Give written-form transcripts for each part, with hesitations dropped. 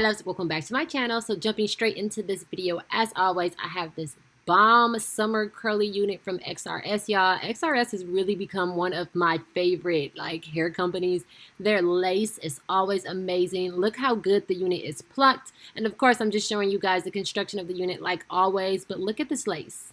loves, welcome back to my channel. So jumping straight into this video, as always, I have this bomb summer curly unit from XRS, y'all. XRS has really become one of my favorite hair companies. Their lace is always amazing. Look how good the unit is plucked. And of course, I'm just showing you guys the construction of the unit like always, but look at this lace.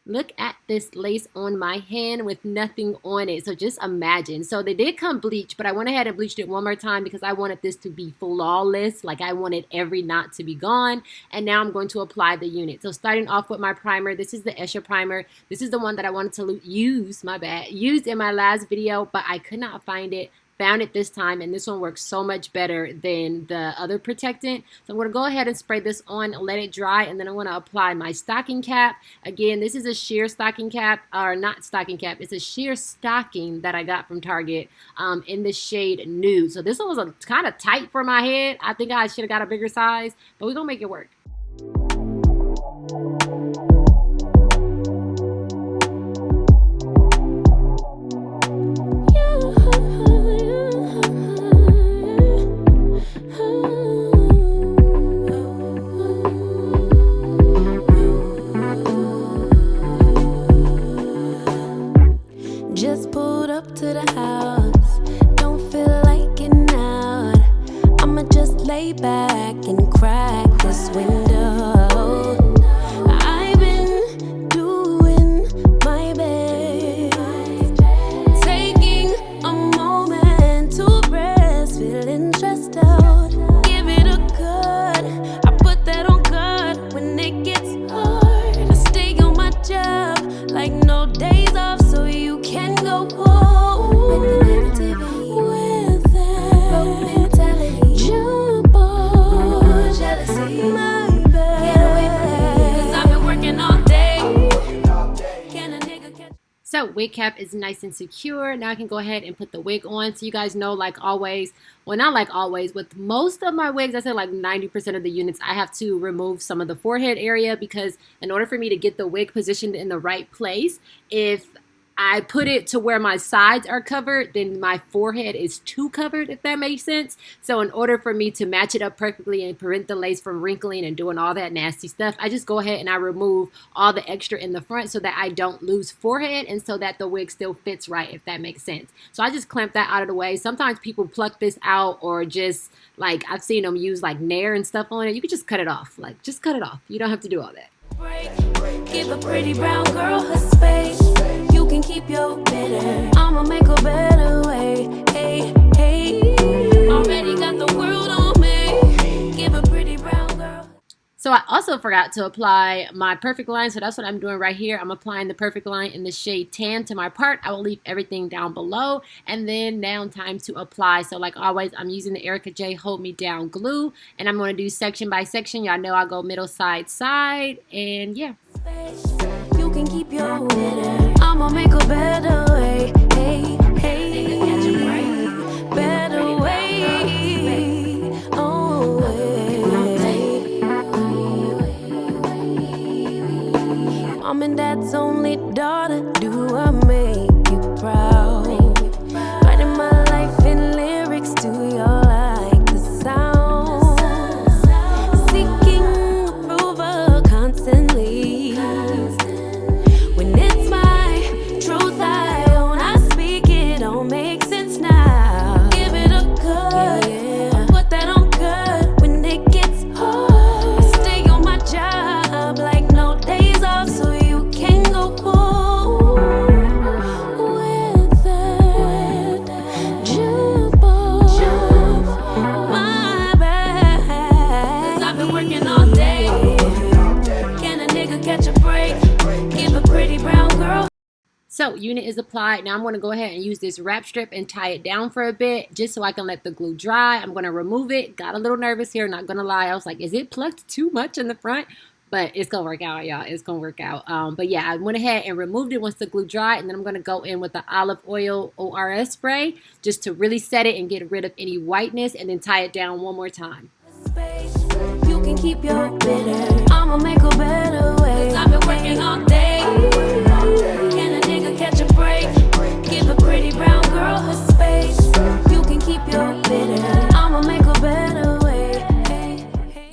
Look at this lace on my hand with nothing on it. So just imagine. So they did come bleached, but I went ahead and bleached it one more time because I wanted this to be flawless. Like I wanted every knot to be gone. And now I'm going to apply the unit. So starting off with my primer, this is the Xrsbeauty primer. This is the one that I wanted to use in my last video, but I could not find it. Found it this time, and this one works so much better than the other protectant. So I'm going to go ahead and spray this on, let it dry, and then I'm going to apply my stocking cap. Again, this is a sheer stocking cap, or not stocking cap, it's a sheer stocking that I got from Target in the shade Nude. So this one was kind of tight for my head. I think I should have got a bigger size, but we're going to make it work. Just pulled up to the house, don't feel like getting out. I'ma just lay back and crack this window. I've been doing my best, taking a moment to rest, feeling stressed out. Give it a good, I put that on good when it gets hard. I stay on my job like no days off, so you can go home with the negativity, with that broke mentality. Jump on jealousy, my bad. Get away from me, 'cause I've been working all day. Can a nigga catch? So wig cap is nice and secure. Now I can go ahead and put the wig on. So you guys know, like always, well, not like always, with most of my wigs, I say like 90% of the units, I have to remove some of the forehead area, because in order for me to get the wig positioned in the right place, if I put it to where my sides are covered, then my forehead is too covered, if that makes sense. So in order for me to match it up perfectly and prevent the lace from wrinkling and doing all that nasty stuff, I just go ahead and I remove all the extra in the front so that I don't lose forehead and so that the wig still fits right, if that makes sense. So I just clamp that out of the way. Sometimes people pluck this out, or just like I've seen them use like Nair and stuff on it. You can just cut it off. Like just cut it off. You don't have to do all that. Give a pretty brown girl her space. You can keep your bitter. I'ma make a better way. Hey, hey. Already got the world on me. Give a pretty brown girl. So I also forgot to apply my perfect line. So that's what I'm doing right here. I'm applying the perfect line in the shade Tan to my part. I will leave everything down below. And then now time to apply. So like always, I'm using the Erica J Hold Me Down glue. And I'm going to do section by section. Y'all know I go middle, side, side. And yeah. You can keep your bitter. I'ma make a better way. Hey, hey. Better way. Oh, Mom and Dad's only daughter, do I make you proud? Writing my life in lyrics, do you like the sound? Seeking approval constantly. When it's my truth I own, I speak it, don't make sense now. Give it a good, I put that on good when it gets hard. I stay on my job like no days off, so you can go home with that. Jump on my back, 'cause I've been working all day. Can a nigga catch a break? Give a pretty brown girl. So unit is applied. Now I'm going to go ahead and use this wrap strip and tie it down for a bit just so I can let the glue dry. I'm going to remove it. Got a little nervous here, not going to lie. I was like, is it plucked too much in the front? But it's going to work out, y'all. It's going to work out. But yeah, I went ahead and removed it once the glue dried. And then I'm going to go in with the olive oil ORS spray just to really set it and get rid of any whiteness, and then tie it down one more time. You can keep your bitter. I'ma make a better way. 'Cause I've been working all day. Can a nigga catch a break? Give a pretty brown girl her space. You can keep your bitter. I'ma make a better way. Hey.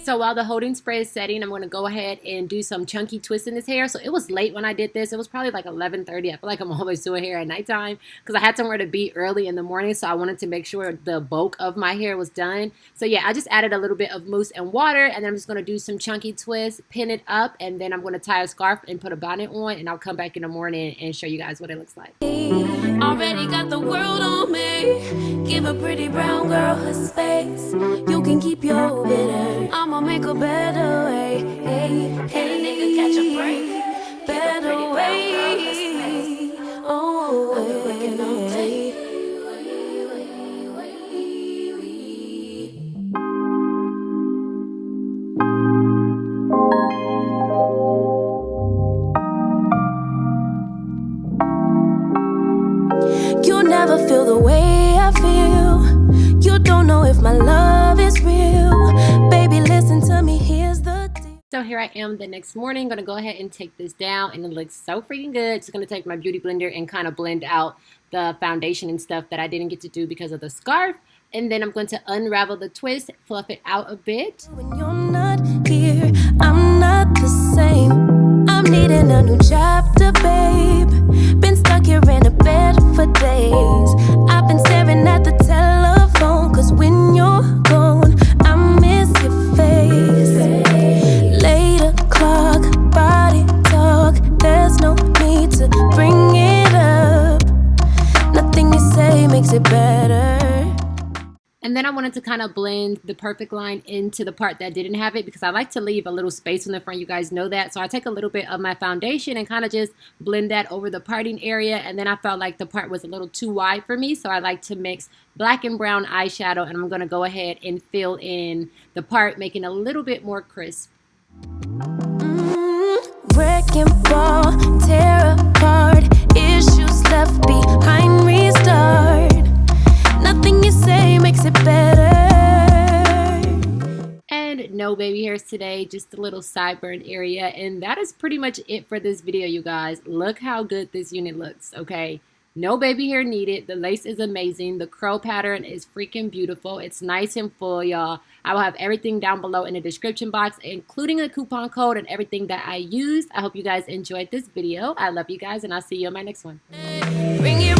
So while the holding spray is setting, I'm going to go ahead and do some chunky twists in this hair. So it was late when I did this. It was probably like 11:30. I feel like I'm always doing hair at nighttime because I had somewhere to be early in the morning. So I wanted to make sure the bulk of my hair was done. So yeah, I just added a little bit of mousse and water, and then I'm just going to do some chunky twists, pin it up, and then I'm going to tie a scarf and put a bonnet on, and I'll come back in the morning and show you guys what it looks like. Already got the world on me. Give a pretty brown girl her space. You can keep your bitter. I'ma make a better way. Can a nigga catch a break? Better way. Oh, working on day. You never feel the way I feel. You don't know if my love is real. Baby, listen to me, here's the deal. So here I am the next morning. Going to go ahead and take this down, and it looks so freaking good. Just going to take my beauty blender and kind of blend out the foundation and stuff that I didn't get to do because of the scarf. And then I'm going to unravel the twist, fluff it out a bit. When you're not here, I'm not the same. I'm needing a new chapter, babe. Been stuck here in a bed for days. I've been staring at the telephone, cause when you're gone, I miss your face. 8 o'clock, body talk. There's no need to bring it up. Nothing you say makes it better. And then I wanted to kind of blend the perfect line into the part that didn't have it because I like to leave a little space in the front. You guys know that. So I take a little bit of my foundation and kind of just blend that over the parting area. And then I felt like the part was a little too wide for me. So I like to mix black and brown eyeshadow. And I'm going to go ahead and fill in the part, making it a little bit more crisp. Wrecking ball, tear apart. Issues left behind, restart. Nothing you say makes it better. And no baby hairs today, just a little sideburn area. And that is pretty much it for this video, you guys. Look how good this unit looks, okay? No baby hair needed. The lace is amazing. The curl pattern is freaking beautiful. It's nice and full, y'all. I will have everything down below in the description box, including a coupon code and everything that I used. I hope you guys enjoyed this video. I love you guys, and I'll see you on my next one. Bring it